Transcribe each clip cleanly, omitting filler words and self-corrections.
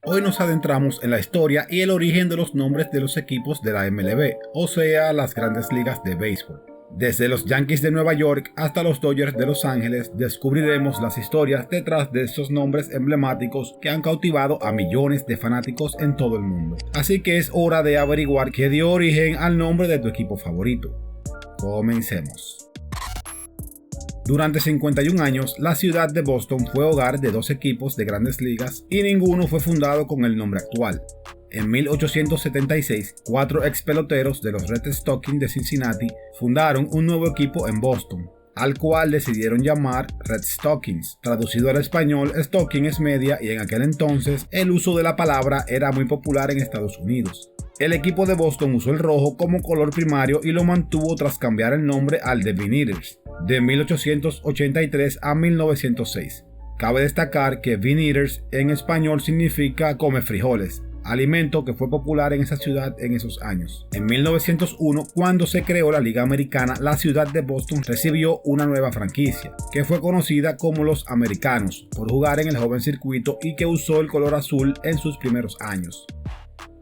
Hoy nos adentramos en la historia y el origen de los nombres de los equipos de la MLB, o sea, las grandes ligas de béisbol. Desde los Yankees de Nueva York hasta los Dodgers de Los Ángeles, descubriremos las historias detrás de estos nombres emblemáticos que han cautivado a millones de fanáticos en todo el mundo. Así que es hora de averiguar qué dio origen al nombre de tu equipo favorito. Comencemos. Durante 51 años, la ciudad de Boston fue hogar de dos equipos de grandes ligas y ninguno fue fundado con el nombre actual. En 1876, 4 ex peloteros de los Red Stockings de Cincinnati fundaron un nuevo equipo en Boston, al cual decidieron llamar Red Stockings. Traducido al español, stocking es media y en aquel entonces el uso de la palabra era muy popular en Estados Unidos. El equipo de Boston usó el rojo como color primario y lo mantuvo tras cambiar el nombre al de Bean Eaters de 1883 a 1906. Cabe destacar que Bean Eaters en español significa come frijoles, alimento que fue popular en esa ciudad en esos años. En 1901, cuando se creó la Liga Americana, la ciudad de Boston recibió una nueva franquicia, que fue conocida como los Americanos, por jugar en el joven circuito y que usó el color azul en sus primeros años.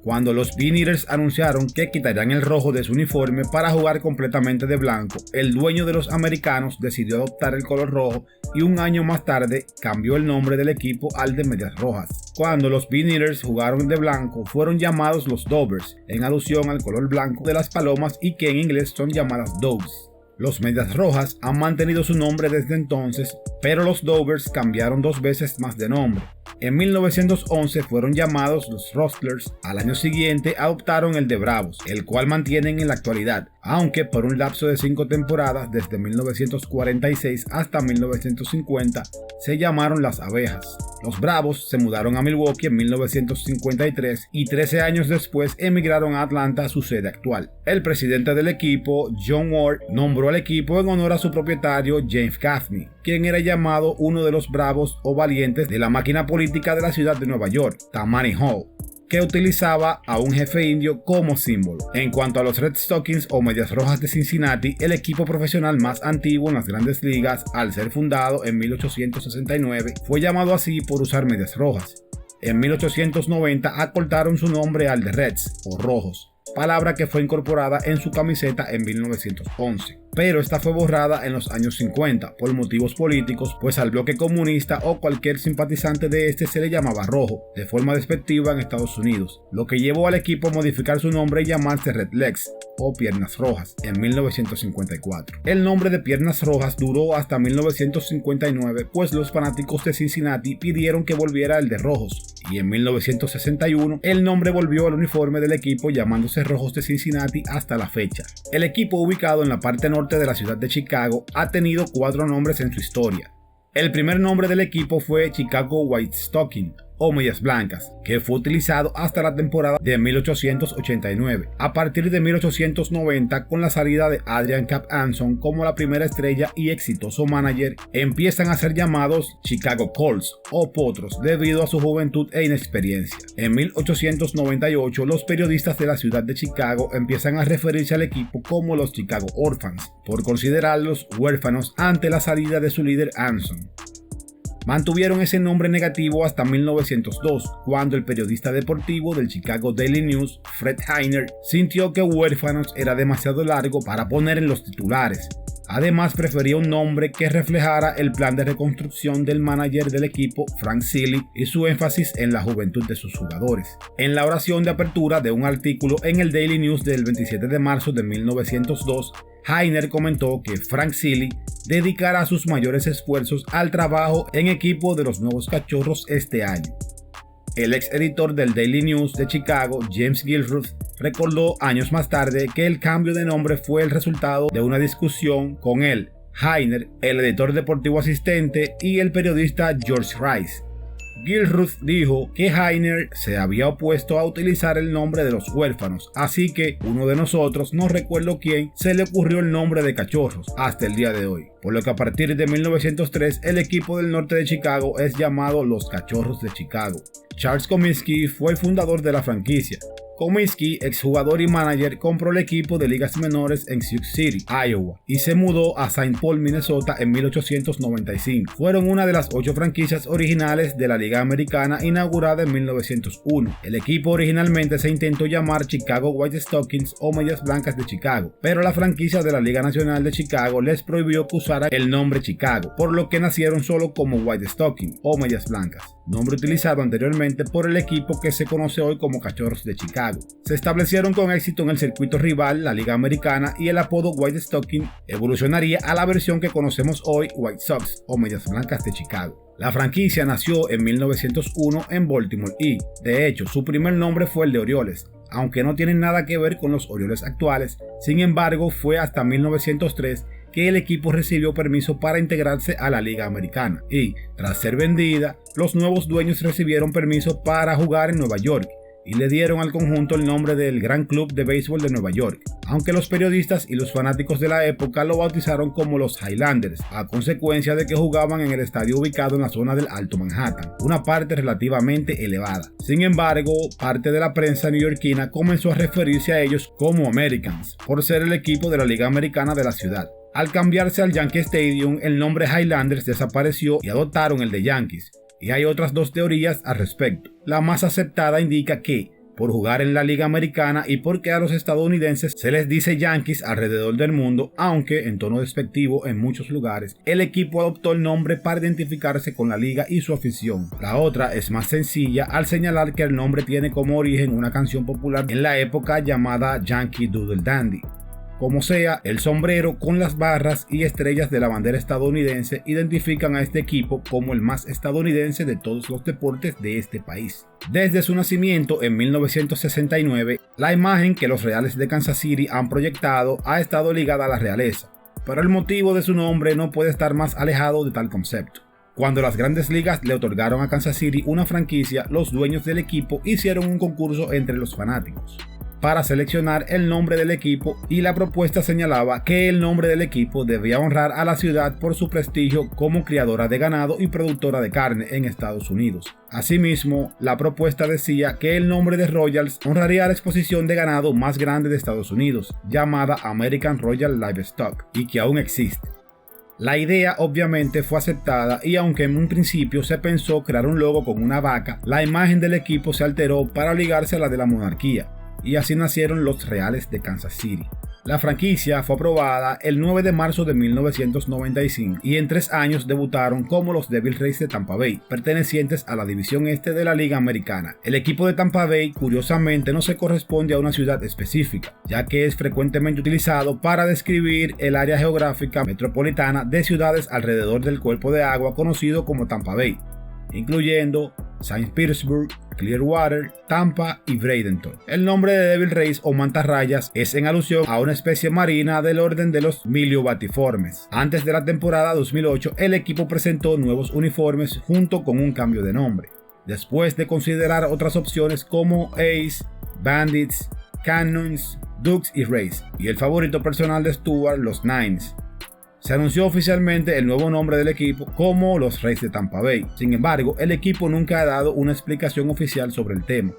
Cuando los Bean Eaters anunciaron que quitarían el rojo de su uniforme para jugar completamente de blanco, el dueño de los Americanos decidió adoptar el color rojo y un año más tarde cambió el nombre del equipo al de Medias Rojas. Cuando los Bean Eaters jugaron de blanco, fueron llamados los Dovers, en alusión al color blanco de las palomas y que en inglés son llamadas Doves. Los Medias Rojas han mantenido su nombre desde entonces, pero los Dovers cambiaron 2 veces más de nombre. En 1911 fueron llamados los Rustlers, al año siguiente adoptaron el de Bravos, el cual mantienen en la actualidad, aunque por un lapso de 5 temporadas desde 1946 hasta 1950 se llamaron las Abejas. Los Bravos se mudaron a Milwaukee en 1953 y 13 años después emigraron a Atlanta, su sede actual. El presidente del equipo, John Ward, nombró al equipo en honor a su propietario James Gaffney, quien era llamado uno de los bravos o valientes de la máquina política de la ciudad de Nueva York, Tammany Hall, que utilizaba a un jefe indio como símbolo. En cuanto a los Red Stockings o Medias Rojas de Cincinnati, el equipo profesional más antiguo en las grandes ligas, al ser fundado en 1869, fue llamado así por usar medias rojas. En 1890 acortaron su nombre al de Reds o Rojos, palabra que fue incorporada en su camiseta en 1911. Pero esta fue borrada en los años 50 por motivos políticos, pues al bloque comunista o cualquier simpatizante de este se le llamaba rojo, de forma despectiva en Estados Unidos, lo que llevó al equipo a modificar su nombre y llamarse Red Legs o Piernas Rojas en 1954. El nombre de Piernas Rojas duró hasta 1959, pues los fanáticos de Cincinnati pidieron que volviera el de Rojos, y en 1961 el nombre volvió al uniforme del equipo llamándose Rojos de Cincinnati hasta la fecha. El equipo, ubicado en la parte norte de la ciudad de Chicago, ha tenido 4 nombres en su historia. El primer nombre del equipo fue Chicago White Stockings o Medias Blancas, que fue utilizado hasta la temporada de 1889. A partir de 1890, con la salida de Adrian Cap Anson como la primera estrella y exitoso manager, empiezan a ser llamados Chicago Colts o Potros debido a su juventud e inexperiencia. En 1898, los periodistas de la ciudad de Chicago empiezan a referirse al equipo como los Chicago Orphans, por considerarlos huérfanos ante la salida de su líder Anson. Mantuvieron ese nombre negativo hasta 1902, cuando el periodista deportivo del Chicago Daily News, Fred Heiner, sintió que huérfanos era demasiado largo para poner en los titulares. Además, prefería un nombre que reflejara el plan de reconstrucción del manager del equipo, Frank Sealy, y su énfasis en la juventud de sus jugadores. En la oración de apertura de un artículo en el Daily News del 27 de marzo de 1902, Heiner comentó que Frank Sealy dedicará sus mayores esfuerzos al trabajo en equipo de los nuevos Cachorros este año. El ex editor del Daily News de Chicago, James Gilruth, recordó años más tarde que el cambio de nombre fue el resultado de una discusión con él, Heiner, el editor deportivo asistente y el periodista George Rice. Gilruth dijo que Heiner se había opuesto a utilizar el nombre de los huérfanos, así que uno de nosotros, no recuerdo quién, se le ocurrió el nombre de Cachorros hasta el día de hoy, por lo que a partir de 1903 el equipo del norte de Chicago es llamado los Cachorros de Chicago. Charles Comiskey fue el fundador de la franquicia. Comiskey, exjugador y manager, compró el equipo de ligas menores en Sioux City, Iowa, y se mudó a Saint Paul, Minnesota en 1895. Fueron una de las 8 franquicias originales de la Liga Americana inaugurada en 1901. El equipo originalmente se intentó llamar Chicago White Stockings o Medias Blancas de Chicago, pero la franquicia de la Liga Nacional de Chicago les prohibió que usara el nombre Chicago, por lo que nacieron solo como White Stockings o Medias Blancas, nombre utilizado anteriormente por el equipo que se conoce hoy como Cachorros de Chicago. Se establecieron con éxito en el circuito rival, la Liga Americana, y el apodo White Stocking evolucionaría a la versión que conocemos hoy, White Sox o Medias Blancas de Chicago. La franquicia nació en 1901 en Baltimore y, de hecho, su primer nombre fue el de Orioles, aunque no tienen nada que ver con los Orioles actuales. Sin embargo, fue hasta 1903 que el equipo recibió permiso para integrarse a la Liga Americana y, tras ser vendida, los nuevos dueños recibieron permiso para jugar en Nueva York y le dieron al conjunto el nombre del Gran Club de Béisbol de Nueva York, aunque los periodistas y los fanáticos de la época lo bautizaron como los Highlanders, a consecuencia de que jugaban en el estadio ubicado en la zona del Alto Manhattan, una parte relativamente elevada. Sin embargo, parte de la prensa neoyorquina comenzó a referirse a ellos como Americans, por ser el equipo de la Liga Americana de la ciudad. Al cambiarse al Yankee Stadium, el nombre Highlanders desapareció y adoptaron el de Yankees. Y hay otras 2 teorías al respecto. La más aceptada indica que, por jugar en la Liga Americana y porque a los estadounidenses se les dice Yankees alrededor del mundo, aunque en tono despectivo en muchos lugares, el equipo adoptó el nombre para identificarse con la liga y su afición. La otra es más sencilla al señalar que el nombre tiene como origen una canción popular en la época llamada Yankee Doodle Dandy. Como sea, el sombrero con las barras y estrellas de la bandera estadounidense identifican a este equipo como el más estadounidense de todos los deportes de este país. Desde su nacimiento en 1969, la imagen que los Reales de Kansas City han proyectado ha estado ligada a la realeza, pero el motivo de su nombre no puede estar más alejado de tal concepto. Cuando las Grandes Ligas le otorgaron a Kansas City una franquicia, los dueños del equipo hicieron un concurso entre los fanáticos para seleccionar el nombre del equipo, y la propuesta señalaba que el nombre del equipo debía honrar a la ciudad por su prestigio como criadora de ganado y productora de carne en Estados Unidos. Asimismo, la propuesta decía que el nombre de Royals honraría la exposición de ganado más grande de Estados Unidos, llamada American Royal Livestock, y que aún existe. La idea obviamente fue aceptada, y aunque en un principio se pensó crear un logo con una vaca, la imagen del equipo se alteró para ligarse a la de la monarquía, y así nacieron los Reales de Kansas City. La franquicia fue aprobada el 9 de marzo de 1995 y en 3 años debutaron como los Devil Rays de Tampa Bay, pertenecientes a la división este de la Liga Americana. El equipo de Tampa Bay curiosamente no se corresponde a una ciudad específica, ya que es frecuentemente utilizado para describir el área geográfica metropolitana de ciudades alrededor del cuerpo de agua conocido como Tampa Bay, incluyendo Saint Petersburg, Clearwater, Tampa y Bradenton. El nombre de Devil Rays o mantarrayas es en alusión a una especie marina del orden de los miliobatiformes. Antes de la temporada 2008, el equipo presentó nuevos uniformes junto con un cambio de nombre, después de considerar otras opciones como Ace, Bandits, Cannons, Dukes y Rays, y el favorito personal de Stewart, los Nines. Se anunció oficialmente el nuevo nombre del equipo como los Rays de Tampa Bay. Sin embargo, el equipo nunca ha dado una explicación oficial sobre el tema.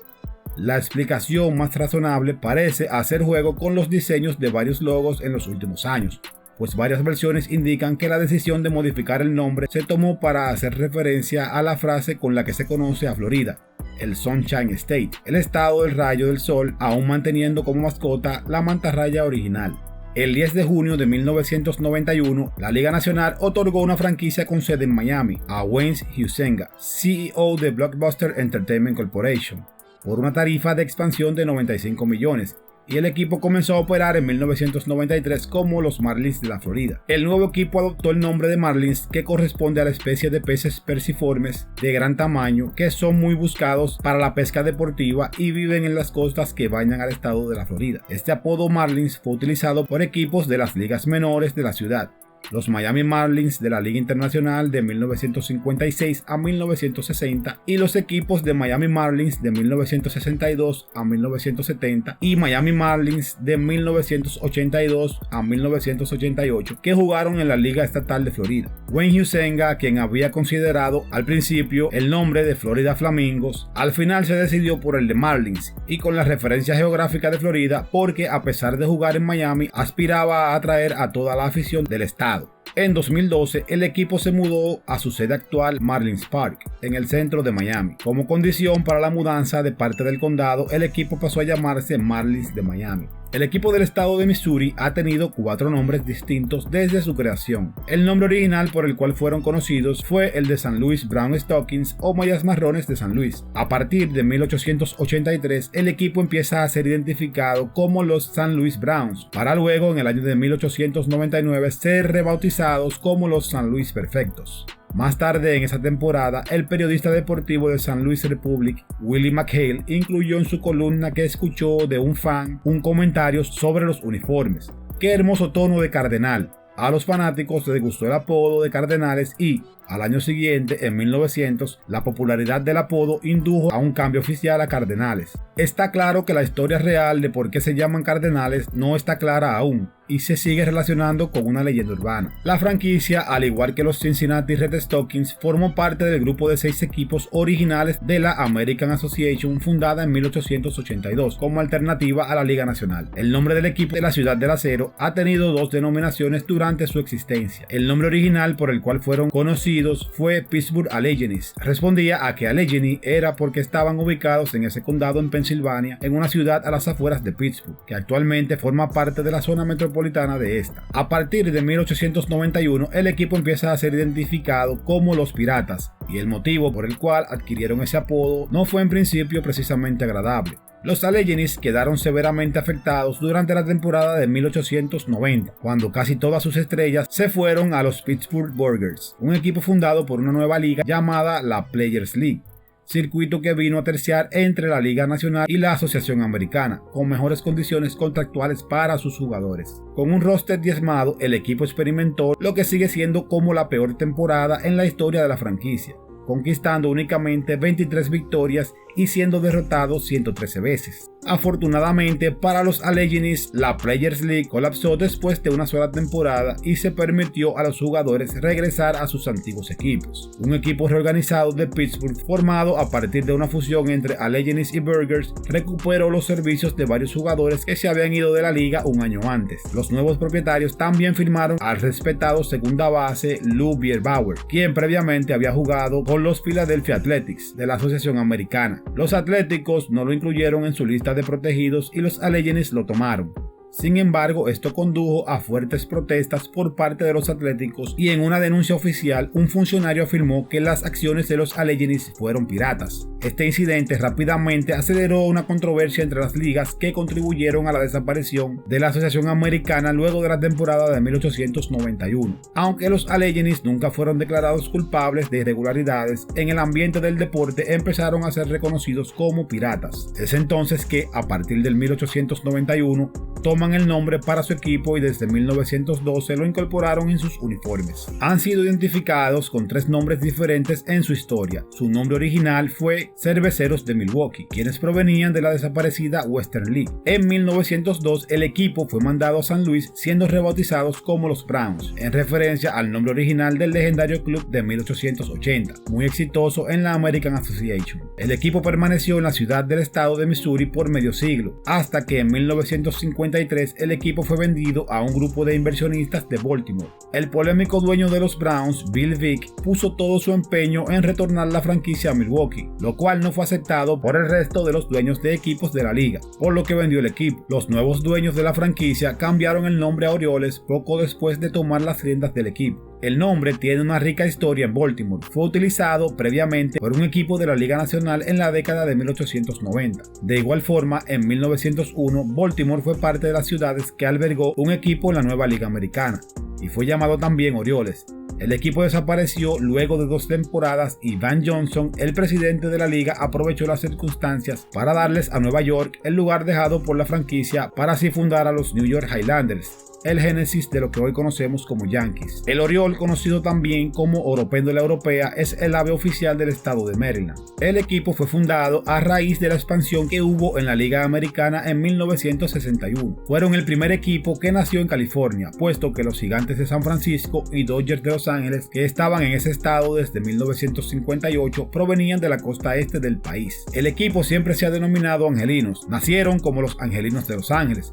La explicación más razonable parece hacer juego con los diseños de varios logos en los últimos años, pues varias versiones indican que la decisión de modificar el nombre se tomó para hacer referencia a la frase con la que se conoce a Florida, el Sunshine State, el estado del rayo del sol, aún manteniendo como mascota la mantarraya original. El 10 de junio de 1991, la Liga Nacional otorgó una franquicia con sede en Miami a Wayne Huizenga, CEO de Blockbuster Entertainment Corporation, por una tarifa de expansión de 95 millones, y el equipo comenzó a operar en 1993 como los Marlins de la Florida. El nuevo equipo adoptó el nombre de Marlins, que corresponde a la especie de peces perciformes de gran tamaño que son muy buscados para la pesca deportiva y viven en las costas que bañan al estado de la Florida. Este apodo Marlins fue utilizado por equipos de las ligas menores de la ciudad, los Miami Marlins de la Liga Internacional de 1956 a 1960 y los equipos de Miami Marlins de 1962 a 1970 y Miami Marlins de 1982 a 1988 que jugaron en la Liga Estatal de Florida. Wayne Huizenga, quien había considerado al principio el nombre de Florida Flamingos, al final se decidió por el de Marlins y con la referencia geográfica de Florida porque a pesar de jugar en Miami aspiraba a atraer a toda la afición del estado. En 2012, el equipo se mudó a su sede actual, Marlins Park, en el centro de Miami. Como condición para la mudanza de parte del condado, el equipo pasó a llamarse Marlins de Miami. El equipo del estado de Missouri ha tenido 4 nombres distintos desde su creación. El nombre original por el cual fueron conocidos fue el de St. Louis Brown Stockings o Mallas Marrones de San Luis. A partir de 1883, el equipo empieza a ser identificado como los St. Louis Browns, para luego en el año de 1899 ser rebautizados como los St. Louis Perfectos. Más tarde en esa temporada, el periodista deportivo de St. Louis Republic, Willie McHale, incluyó en su columna que escuchó de un fan un comentario sobre los uniformes. ¡Qué hermoso tono de cardenal! A los fanáticos les gustó el apodo de Cardenales y, al año siguiente, en 1900, la popularidad del apodo indujo a un cambio oficial a Cardenales. Está claro que la historia real de por qué se llaman Cardenales no está clara aún y se sigue relacionando con una leyenda urbana. La franquicia, al igual que los Cincinnati Red Stockings, formó parte del grupo de 6 equipos originales de la American Association fundada en 1882 como alternativa a la Liga Nacional. El nombre del equipo de la Ciudad del Acero ha tenido 2 denominaciones durante su existencia. El nombre original por el cual fueron conocidos fue Pittsburgh Alleghenies. Respondía a que Allegheny era porque estaban ubicados en ese condado en Pensilvania, en una ciudad a las afueras de Pittsburgh, que actualmente forma parte de la zona metropolitana de esta. A partir de 1891, el equipo empieza a ser identificado como los Piratas, y el motivo por el cual adquirieron ese apodo no fue en principio precisamente agradable. Los Alleghenies quedaron severamente afectados durante la temporada de 1890, cuando casi todas sus estrellas se fueron a los Pittsburgh Burghers, un equipo fundado por una nueva liga llamada la Players League, circuito que vino a terciar entre la Liga Nacional y la Asociación Americana, con mejores condiciones contractuales para sus jugadores. Con un roster diezmado, el equipo experimentó lo que sigue siendo como la peor temporada en la historia de la franquicia, conquistando únicamente 23 victorias y siendo derrotado 113 veces. Afortunadamente para los Alleghenies, la Players League colapsó después de una sola temporada y se permitió a los jugadores regresar a sus antiguos equipos. Un equipo reorganizado de Pittsburgh, formado a partir de una fusión entre Alleghenies y Burghers, recuperó los servicios de varios jugadores que se habían ido de la liga un año antes. Los nuevos propietarios también firmaron al respetado segunda base Lou Bierbauer, quien previamente había jugado con los Philadelphia Athletics de la Asociación Americana. Los Atléticos no lo incluyeron en su lista de protegidos y los Alleghenies lo tomaron. Sin embargo, esto condujo a fuertes protestas por parte de los Atléticos y en una denuncia oficial, un funcionario afirmó que las acciones de los Alleghenies fueron piratas. Este incidente rápidamente aceleró una controversia entre las ligas que contribuyeron a la desaparición de la Asociación Americana luego de la temporada de 1891. Aunque los Alleghenies nunca fueron declarados culpables de irregularidades, en el ambiente del deporte empezaron a ser reconocidos como piratas. Es entonces que, a partir del 1891, toman el nombre para su equipo y desde 1912 lo incorporaron en sus uniformes. Han sido identificados con 3 nombres diferentes en su historia. Su nombre original fue Cerveceros de Milwaukee, quienes provenían de la desaparecida Western League. En 1902 el equipo fue mandado a San Luis, siendo rebautizados como los Browns, en referencia al nombre original del legendario club de 1880, muy exitoso en la American Association. El equipo permaneció en la ciudad del estado de Missouri por medio siglo, hasta que en 1953 el equipo fue vendido a un grupo de inversionistas de Baltimore. El polémico dueño de los Browns, Bill Vick, puso todo su empeño en retornar la franquicia a Milwaukee, lo cual no fue aceptado por el resto de los dueños de equipos de la liga, por lo que vendió el equipo. Los nuevos dueños de la franquicia cambiaron el nombre a Orioles poco después de tomar las riendas del equipo. El nombre tiene una rica historia en Baltimore. Fue utilizado previamente por un equipo de la Liga Nacional en la década de 1890. De igual forma, en 1901, Baltimore fue parte de las ciudades que albergó un equipo en la nueva Liga Americana, y fue llamado también Orioles. El equipo desapareció luego de 2 temporadas y Van Johnson, el presidente de la liga, aprovechó las circunstancias para darles a Nueva York el lugar dejado por la franquicia para así fundar a los New York Highlanders. el génesis de lo que hoy conocemos como Yankees. El oriol, conocido también como oropéndola europea, es el ave oficial del estado de Maryland. El equipo fue fundado a raíz de la expansión que hubo en la Liga Americana en 1961. Fueron el primer equipo que nació en California, puesto que los Gigantes de San Francisco y Dodgers de Los Ángeles, que estaban en ese estado desde 1958, provenían de la costa este del país. El equipo siempre se ha denominado Angelinos. Nacieron como los Angelinos de Los Ángeles,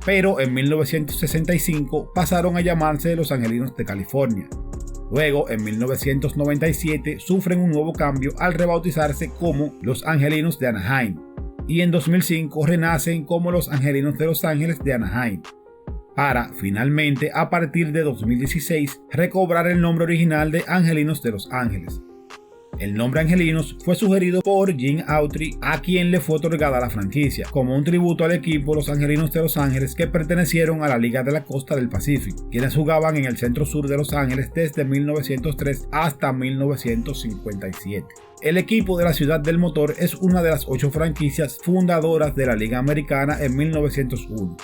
pero en 1965 pasaron a llamarse los Angelinos de California. Luego, en 1997, sufren un nuevo cambio al rebautizarse como los Angelinos de Anaheim, y en 2005 renacen como los Angelinos de Los Ángeles de Anaheim, para, finalmente, a partir de 2016, recobrar el nombre original de Angelinos de Los Ángeles. El nombre Angelinos fue sugerido por Gene Autry, a quien le fue otorgada la franquicia, como un tributo al equipo Los Angelinos de Los Ángeles, que pertenecieron a la Liga de la Costa del Pacífico, quienes jugaban en el centro sur de Los Ángeles desde 1903 hasta 1957. El equipo de la Ciudad del Motor es una de las 8 franquicias fundadoras de la Liga Americana en 1901.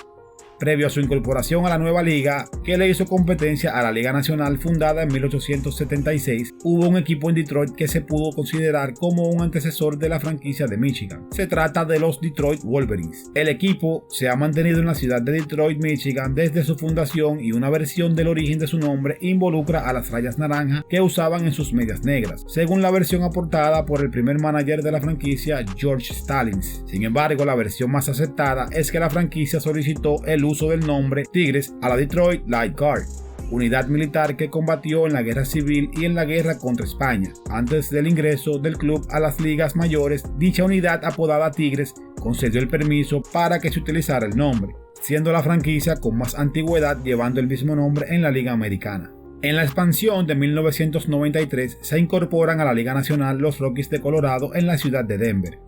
Previo a su incorporación a la nueva liga, que le hizo competencia a la Liga Nacional fundada en 1876, hubo un equipo en Detroit que se pudo considerar como un antecesor de la franquicia de Michigan. Se trata de los Detroit Wolverines. El equipo se ha mantenido en la ciudad de Detroit, Michigan, desde su fundación, y una versión del origen de su nombre involucra a las rayas naranja que usaban en sus medias negras, según la versión aportada por el primer manager de la franquicia, George Stallings. Sin embargo, la versión más aceptada es que la franquicia solicitó el uso del nombre Tigres a la Detroit Light Guard, unidad militar que combatió en la Guerra Civil y en la guerra contra España. Antes del ingreso del club a las ligas mayores, dicha unidad apodada Tigres concedió el permiso para que se utilizara el nombre, siendo la franquicia con más antigüedad llevando el mismo nombre en la Liga Americana. En la expansión de 1993 se incorporan a la Liga Nacional los Rockies de Colorado en la ciudad de Denver.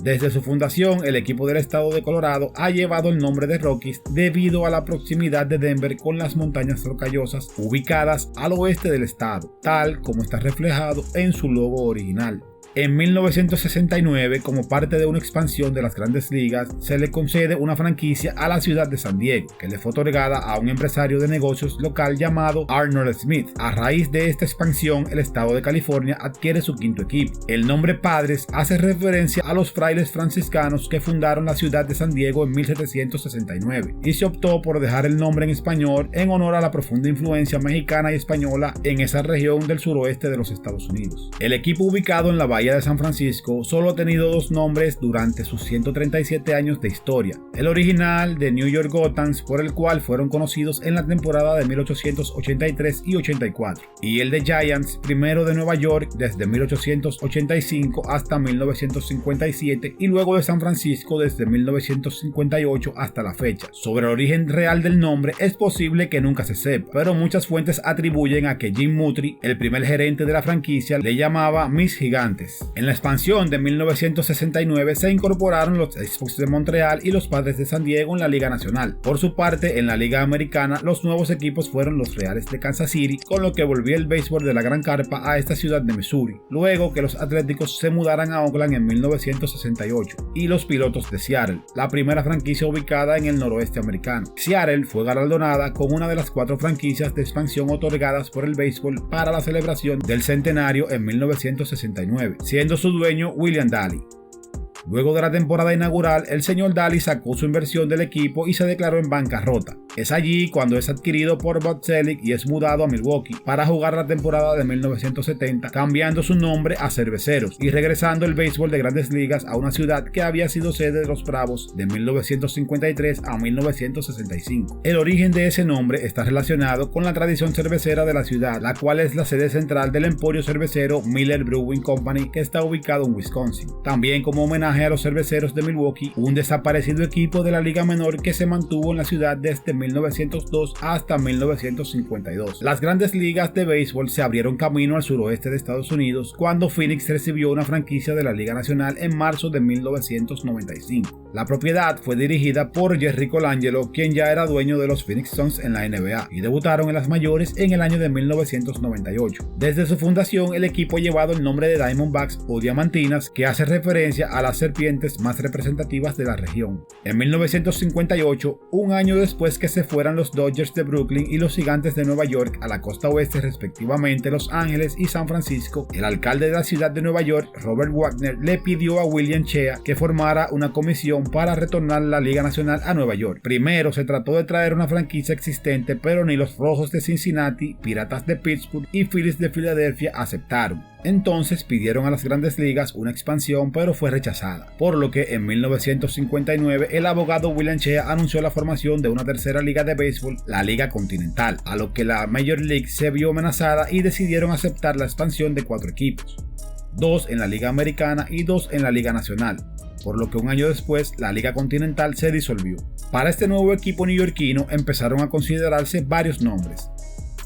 Desde su fundación, el equipo del estado de Colorado ha llevado el nombre de Rockies debido a la proximidad de Denver con las montañas rocallosas ubicadas al oeste del estado, tal como está reflejado en su logo original. En 1969, como parte de una expansión de las Grandes Ligas, se le concede una franquicia a la ciudad de San Diego, que le fue otorgada a un empresario de negocios local llamado Arnold Smith. A raíz de esta expansión, el estado de California adquiere su quinto equipo. El nombre Padres hace referencia a los frailes franciscanos que fundaron la ciudad de San Diego en 1769, y se optó por dejar el nombre en español en honor a la profunda influencia mexicana y española en esa región del suroeste de los Estados Unidos. El equipo, ubicado en la Bahía de San Francisco, solo ha tenido 2 nombres durante sus 137 años de historia: el original de New York Gothams, por el cual fueron conocidos en la temporada de 1883 y 84, y el de Giants, primero de Nueva York desde 1885 hasta 1957 y luego de San Francisco desde 1958 hasta la fecha. Sobre el origen real del nombre es posible que nunca se sepa, pero muchas fuentes atribuyen a que Jim Mutry, el primer gerente de la franquicia, le llamaba Mis Gigantes. En la expansión de 1969 se incorporaron los Expos de Montreal y los Padres de San Diego en la Liga Nacional. Por su parte, en la Liga Americana, los nuevos equipos fueron los Reales de Kansas City, con lo que volvió el béisbol de la Gran Carpa a esta ciudad de Missouri, luego que los Atléticos se mudaran a Oakland en 1968, y los Pilotos de Seattle, la primera franquicia ubicada en el noroeste americano. Seattle fue galardonada con una de las 4 franquicias de expansión otorgadas por el béisbol para la celebración del centenario en 1969. Siendo su dueño William Daly. Luego de la temporada inaugural, el señor Daly sacó su inversión del equipo y se declaró en bancarrota. Es allí cuando es adquirido por Bud Selig y es mudado a Milwaukee para jugar la temporada de 1970, cambiando su nombre a Cerveceros y regresando el béisbol de Grandes Ligas a una ciudad que había sido sede de los Bravos de 1953 a 1965. El origen de ese nombre está relacionado con la tradición cervecera de la ciudad, la cual es la sede central del emporio cervecero Miller Brewing Company, que está ubicado en Wisconsin. También, como homenaje a los Cerveceros de Milwaukee, un desaparecido equipo de la Liga Menor que se mantuvo en la ciudad desde 1902 hasta 1952. Las Grandes Ligas de béisbol se abrieron camino al suroeste de Estados Unidos cuando Phoenix recibió una franquicia de la Liga Nacional en marzo de 1995. La propiedad fue dirigida por Jerry Colangelo, quien ya era dueño de los Phoenix Suns en la NBA, y debutaron en las mayores en el año de 1998. Desde su fundación, el equipo ha llevado el nombre de Diamondbacks o Diamantinas, que hace referencia a las serpientes más representativas de la región. En 1958, un año después que se fueran los Dodgers de Brooklyn y los Gigantes de Nueva York a la costa oeste, respectivamente Los Ángeles y San Francisco, el alcalde de la ciudad de Nueva York, Robert Wagner, le pidió a William Shea que formara una comisión para retornar la Liga Nacional a Nueva York. Primero se trató de traer una franquicia existente, pero ni los Rojos de Cincinnati, Piratas de Pittsburgh y Phillies de Filadelfia aceptaron. Entonces pidieron a las Grandes Ligas una expansión, pero fue rechazada, por lo que en 1959 el abogado William Shea anunció la formación de una tercera liga de béisbol, la Liga Continental, a lo que la Major League se vio amenazada y decidieron aceptar la expansión de 4 equipos, 2 en la Liga Americana y 2 en la Liga Nacional, por lo que un año después la Liga Continental se disolvió. Para este nuevo equipo neoyorquino empezaron a considerarse varios nombres,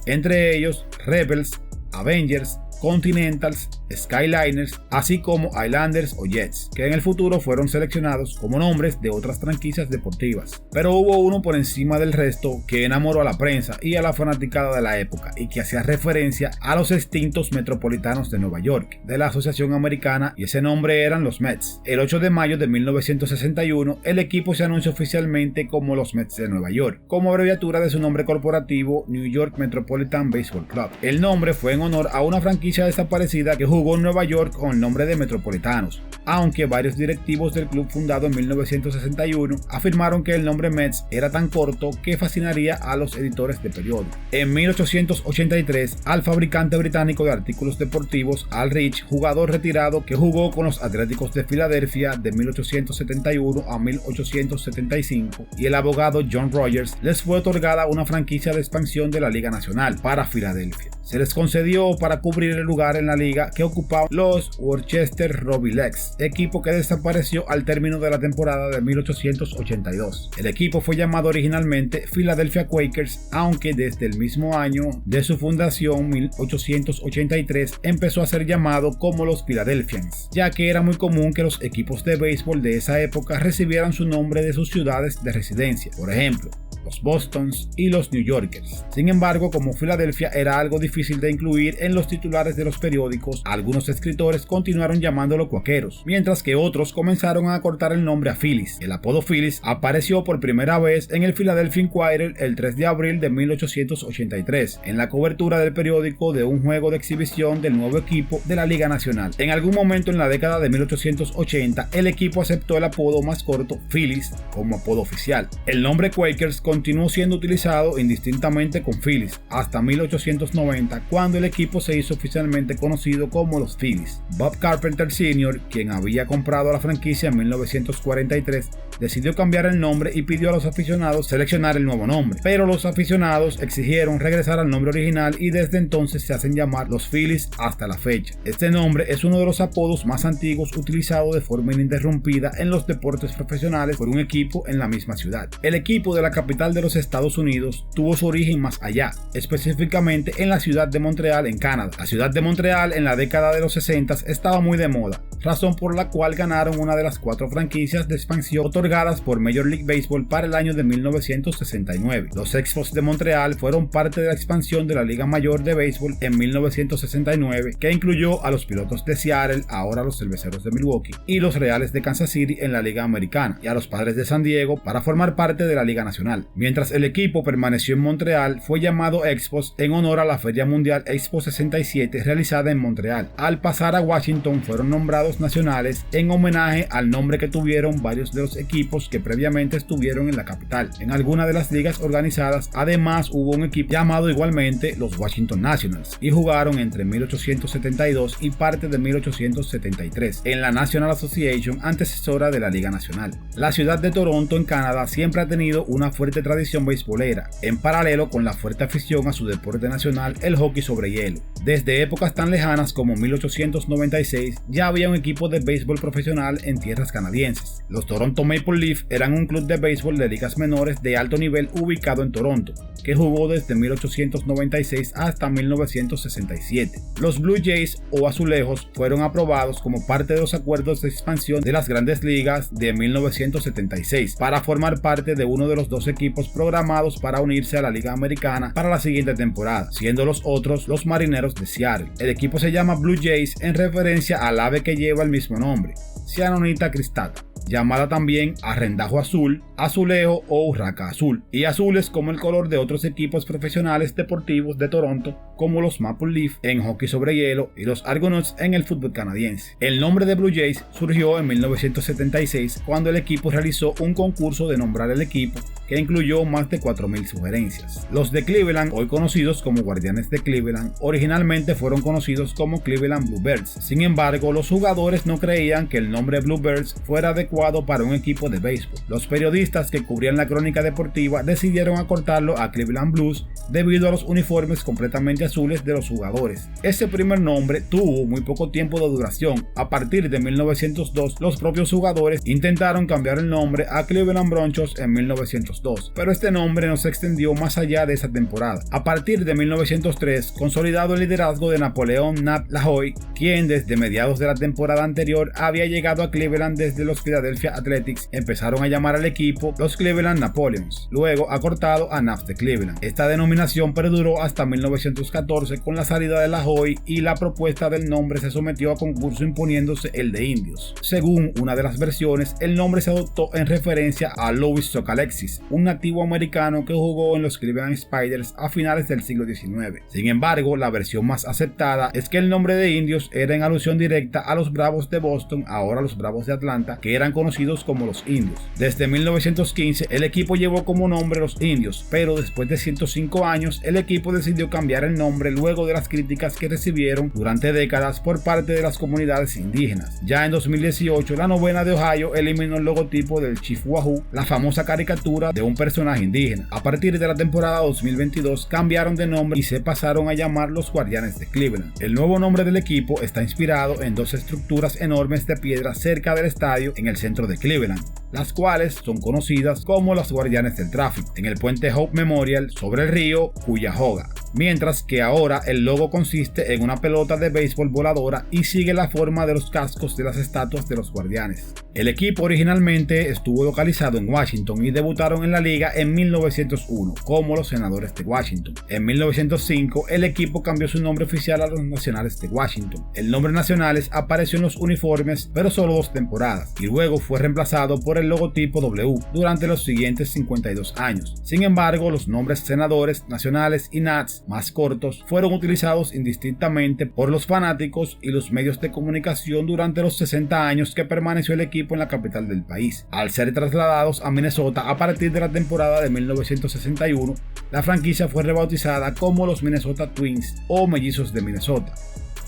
entre ellos Rebels, Avengers, Continentals, Skyliners, así como Islanders o Jets, que en el futuro fueron seleccionados como nombres de otras franquicias deportivas. Pero hubo uno por encima del resto que enamoró a la prensa y a la fanaticada de la época y que hacía referencia a los extintos Metropolitanos de Nueva York, de la Asociación Americana, y ese nombre eran los Mets. El 8 de mayo de 1961, el equipo se anunció oficialmente como los Mets de Nueva York, como abreviatura de su nombre corporativo New York Metropolitan Baseball Club. El nombre fue en honor a una franquicia desaparecida que jugó en Nueva York con el nombre de Metropolitanos, aunque varios directivos del club fundado en 1961 afirmaron que el nombre Mets era tan corto que fascinaría a los editores de periódicos. En 1883, al fabricante británico de artículos deportivos Al Rich, jugador retirado que jugó con los Atléticos de Filadelfia de 1871 a 1875, y el abogado John Rogers, les fue otorgada una franquicia de expansión de la Liga Nacional para Filadelfia. Se les concedió para cubrir el lugar en la liga que ocupaban los Worcester Robilex, equipo que desapareció al término de la temporada de 1882. El equipo fue llamado originalmente Philadelphia Quakers, aunque desde el mismo año de su fundación, 1883, empezó a ser llamado como los Philadelphians, ya que era muy común que los equipos de béisbol de esa época recibieran su nombre de sus ciudades de residencia, por ejemplo, los Bostons y los New Yorkers. Sin embargo, como Filadelfia era algo difícil de incluir en los titulares de los periódicos, algunos escritores continuaron llamándolo Cuaqueros, mientras que otros comenzaron a acortar el nombre a Phillies. El apodo Phillies apareció por primera vez en el Philadelphia Inquirer el 3 de abril de 1883, en la cobertura del periódico de un juego de exhibición del nuevo equipo de la Liga Nacional. En algún momento en la década de 1880, el equipo aceptó el apodo más corto, Phillies, como apodo oficial. El nombre Quakers continuó siendo utilizado indistintamente con Phillies hasta 1890, cuando el equipo se hizo oficialmente conocido como los Phillies. Bob Carpenter Sr., quien había comprado la franquicia en 1943, decidió cambiar el nombre y pidió a los aficionados seleccionar el nuevo nombre, pero los aficionados exigieron regresar al nombre original y desde entonces se hacen llamar los Phillies hasta la fecha. Este nombre es uno de los apodos más antiguos utilizado de forma ininterrumpida en los deportes profesionales por un equipo en la misma ciudad. El equipo de la capital de los Estados Unidos tuvo su origen más allá, específicamente en la ciudad de Montreal, en Canadá. La ciudad de Montreal en la década de los 60 estaba muy de moda, razón por la cual ganaron una de las 4 franquicias de expansión otorgadas por Major League Baseball para el año de 1969. Los Expos de Montreal fueron parte de la expansión de la Liga Mayor de Béisbol en 1969, que incluyó a los Pilotos de Seattle, ahora los Cerveceros de Milwaukee, y los Reales de Kansas City en la Liga Americana, y a los Padres de San Diego para formar parte de la Liga Nacional. Mientras el equipo permaneció en Montreal, fue llamado Expos en honor a la Feria Mundial Expo 67 realizada en Montreal. Al pasar a Washington, fueron nombrados nacionales en homenaje al nombre que tuvieron varios de los equipos que previamente estuvieron en la capital. En alguna de las ligas organizadas, además, hubo un equipo llamado igualmente los Washington Nationals y jugaron entre 1872 y parte de 1873 en la National Association, antecesora de la Liga Nacional. La ciudad de Toronto, en Canadá, siempre ha tenido una fuerte tradición beisbolera, en paralelo con la fuerte afición a su deporte nacional, el hockey sobre hielo. Desde épocas tan lejanas como 1896 ya había un equipo de béisbol profesional en tierras canadienses. Los Toronto Maple Leafs eran un club de béisbol de ligas menores de alto nivel ubicado en Toronto, que jugó desde 1896 hasta 1967. Los Blue Jays o Azulejos fueron aprobados como parte de los acuerdos de expansión de las Grandes Ligas de 1976 para formar parte de uno de los 2 equipos programados para unirse a la Liga Americana para la siguiente temporada, siendo los otros los Marineros de Seattle. El equipo se llama Blue Jays en referencia al ave que lleva el mismo nombre, Cyanonita cristata. llamada también Arrendajo Azul, Azulejo o Urraca Azul, y azul es como el color de otros equipos profesionales deportivos de Toronto, como los Maple Leaf en hockey sobre hielo y los Argonauts en el fútbol canadiense. El nombre de Blue Jays surgió en 1976 cuando el equipo realizó un concurso de nombrar el equipo que incluyó más de 4.000 sugerencias. Los de Cleveland, hoy conocidos como Guardianes de Cleveland, originalmente fueron conocidos como Cleveland Bluebirds. Sin embargo, los jugadores no creían que el nombre Bluebirds fuera adecuado para un equipo de béisbol. Los periodistas que cubrían la crónica deportiva decidieron acortarlo a Cleveland Blues debido a los uniformes completamente azules de los jugadores. Ese primer nombre tuvo muy poco tiempo de duración. A partir de 1902, los propios jugadores intentaron cambiar el nombre a Cleveland Bronchos en 1902, pero este nombre no se extendió más allá de esa temporada. A partir de 1903, consolidado el liderazgo de Napoleón Nap Lajoie, quien desde mediados de la temporada anterior había llegado a Cleveland desde los Philadelphia Athletics, empezaron a llamar al equipo los Cleveland Napoleons, luego acortado a Naps de Cleveland. Esta denominación perduró hasta 1914 con la salida de Lajoie y la propuesta del nombre se sometió a concurso imponiéndose el de Indios. Según una de las versiones, el nombre se adoptó en referencia a Louis Sockalexis, un nativo americano que jugó en los Cleveland Spiders a finales del siglo XIX. Sin embargo, la versión más aceptada es que el nombre de Indios era en alusión directa a los Bravos de Boston, ahora los Bravos de Atlanta, que eran conocidos como los Indios. Desde 1915 el equipo llevó como nombre los Indios, pero después de 105 años el equipo decidió cambiar el nombre luego de las críticas que recibieron durante décadas por parte de las comunidades indígenas. Ya en 2018 la novena de Ohio eliminó el logotipo del Chief Wahoo, la famosa caricatura de un personaje indígena. A partir de la temporada 2022 cambiaron de nombre y se pasaron a llamar los Guardianes de Cleveland. El nuevo nombre del equipo está inspirado en dos estructuras enormes de piedra cerca del estadio en el centro de Cleveland, las cuales son conocidas como los Guardianes del Tráfico, en el puente Hope Memorial sobre el río Cuyahoga, mientras que ahora el logo consiste en una pelota de béisbol voladora y sigue la forma de los cascos de las estatuas de los guardianes. El equipo originalmente estuvo localizado en Washington y debutaron en la liga en 1901 como los Senadores de Washington. En 1905 el equipo cambió su nombre oficial a los Nacionales de Washington. El nombre Nacionales apareció en los uniformes pero solo 2 temporadas y luego fue reemplazado por el logotipo W durante los siguientes 52 años. Sin embargo, los nombres Senadores, Nacionales y Nats más cortos fueron utilizados indistintamente por los fanáticos y los medios de comunicación durante los 60 años que permaneció el equipo en la capital del país. Al ser trasladados a Minnesota a partir de la temporada de 1961, la franquicia fue rebautizada como los Minnesota Twins o Mellizos de Minnesota.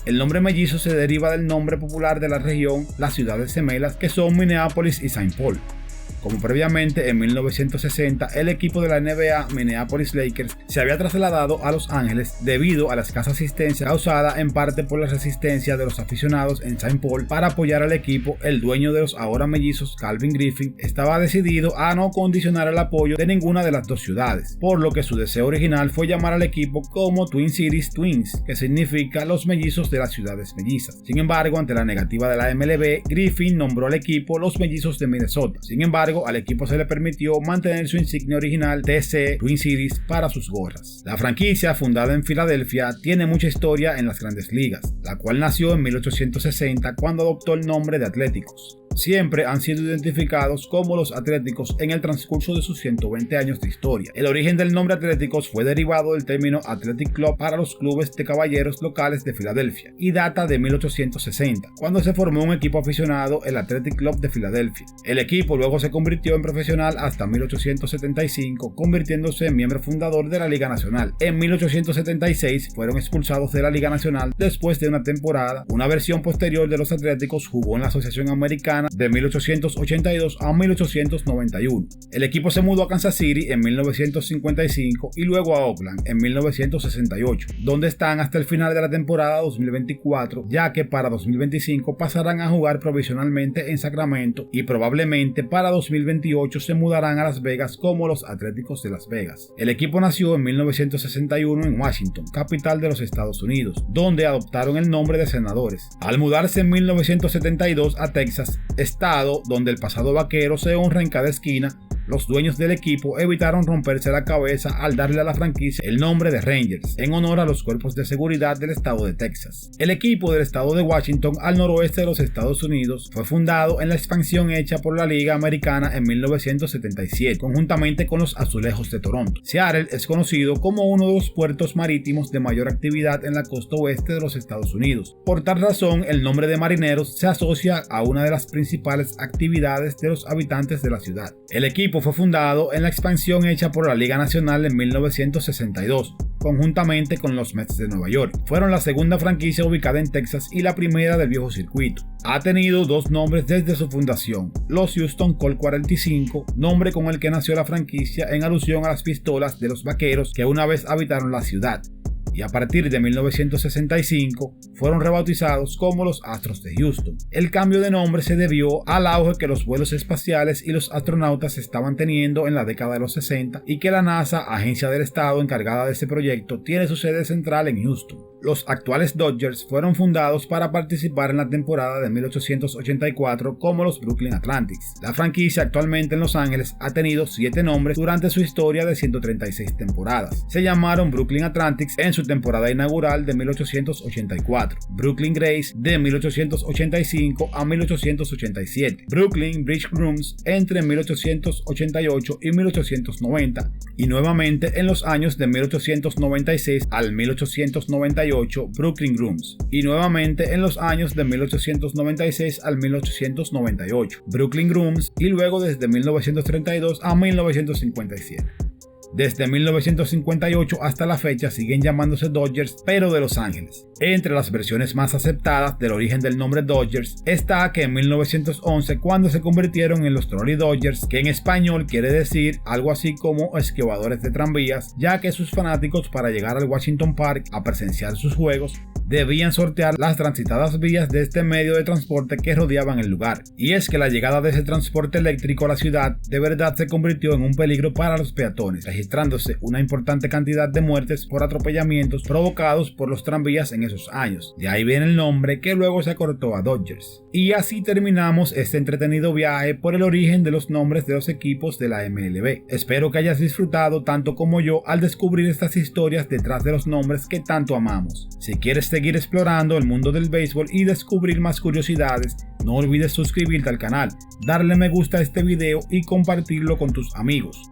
El nombre mellizo se deriva del nombre popular de la región, las ciudades gemelas que son Minneapolis y St. Paul. Como previamente, en 1960, el equipo de la NBA, Minneapolis Lakers, se había trasladado a Los Ángeles debido a la escasa asistencia causada en parte por la resistencia de los aficionados en St. Paul para apoyar al equipo. El dueño de los ahora mellizos, Calvin Griffin, estaba decidido a no condicionar el apoyo de ninguna de las dos ciudades, por lo que su deseo original fue llamar al equipo como Twin Cities Twins, que significa los mellizos de las ciudades mellizas. Sin embargo, ante la negativa de la MLB, Griffin nombró al equipo los Mellizos de Minnesota. Sin embargo, al equipo se le permitió mantener su insignia original TC Twin Cities para sus gorras. La franquicia, fundada en Filadelfia, tiene mucha historia en las Grandes Ligas, la cual nació en 1860 cuando adoptó el nombre de Atléticos. Siempre han sido identificados como los Atléticos en el transcurso de sus 120 años de historia. El origen del nombre Atléticos fue derivado del término Athletic Club para los clubes de caballeros locales de Filadelfia y data de 1860, cuando se formó un equipo aficionado, el Athletic Club de Filadelfia. El equipo luego se convirtió en profesional hasta 1875, convirtiéndose en miembro fundador de la Liga Nacional. En 1876 fueron expulsados de la Liga Nacional después de una temporada. Una versión posterior de los Atléticos jugó en la Asociación Americana de 1882 a 1891. El equipo se mudó a Kansas City en 1955 y luego a Oakland en 1968, donde están hasta el final de la temporada 2024, ya que para 2025 pasarán a jugar provisionalmente en Sacramento y probablemente para 2028 se mudarán a Las Vegas como los Atléticos de Las Vegas. El equipo nació en 1961 en Washington, capital de los Estados Unidos, donde adoptaron el nombre de Senadores. Al mudarse en 1972 a Texas, estado donde el pasado vaquero se honra en cada esquina, Los dueños del equipo evitaron romperse la cabeza al darle a la franquicia el nombre de Rangers, en honor a los cuerpos de seguridad del estado de Texas. El equipo del estado de Washington, al noroeste de los Estados Unidos, fue fundado en la expansión hecha por la Liga Americana en 1977, conjuntamente con los Azulejos de Toronto. Seattle es conocido como uno de los puertos marítimos de mayor actividad en la costa oeste de los Estados Unidos. Por tal razón, el nombre de Marineros se asocia a una de las principales actividades de los habitantes de la ciudad. El equipo fue fundado en la expansión hecha por la Liga Nacional en 1962, conjuntamente con los Mets de Nueva York. Fueron la segunda franquicia ubicada en Texas y la primera del viejo circuito. Ha tenido dos nombres desde su fundación: los Houston Colt 45, nombre con el que nació la franquicia en alusión a las pistolas de los vaqueros que una vez habitaron la ciudad, y a partir de 1965 fueron rebautizados como los Astros de Houston. El cambio de nombre se debió al auge que los vuelos espaciales y los astronautas estaban teniendo en la década de los 60 y que la NASA, agencia del estado encargada de ese proyecto, tiene su sede central en Houston. Los actuales Dodgers fueron fundados para participar en la temporada de 1884 como los Brooklyn Athletics. La franquicia actualmente en Los Ángeles ha tenido 7 nombres durante su historia de 136 temporadas. Se llamaron Brooklyn Athletics en su temporada inaugural de 1884, Brooklyn Grays de 1885 a 1887, Brooklyn Bridge Grooms entre 1888 y 1890 y nuevamente en los años de 1896 al 1898 Brooklyn Grooms y nuevamente en los años de 1896 al 1898 Brooklyn Grooms y luego desde 1932 a 1957. Desde 1958 hasta la fecha siguen llamándose Dodgers, pero de Los Ángeles. Entre las versiones más aceptadas del origen del nombre Dodgers está que en 1911, cuando se convirtieron en los Trolley Dodgers, que en español quiere decir algo así como esquivadores de tranvías, ya que sus fanáticos, para llegar al Washington Park a presenciar sus juegos, debían sortear las transitadas vías de este medio de transporte que rodeaban el lugar. Y es que la llegada de ese transporte eléctrico a la ciudad de verdad se convirtió en un peligro para los peatones, registrándose una importante cantidad de muertes por atropellamientos provocados por los tranvías en esos años. De ahí viene el nombre, que luego se acortó a Dodgers. Y así terminamos este entretenido viaje por el origen de los nombres de los equipos de la MLB. Espero que hayas disfrutado tanto como yo al descubrir estas historias detrás de los nombres que tanto amamos. Si quieres seguir explorando el mundo del béisbol y descubrir más curiosidades, no olvides suscribirte al canal, darle me gusta a este video y compartirlo con tus amigos.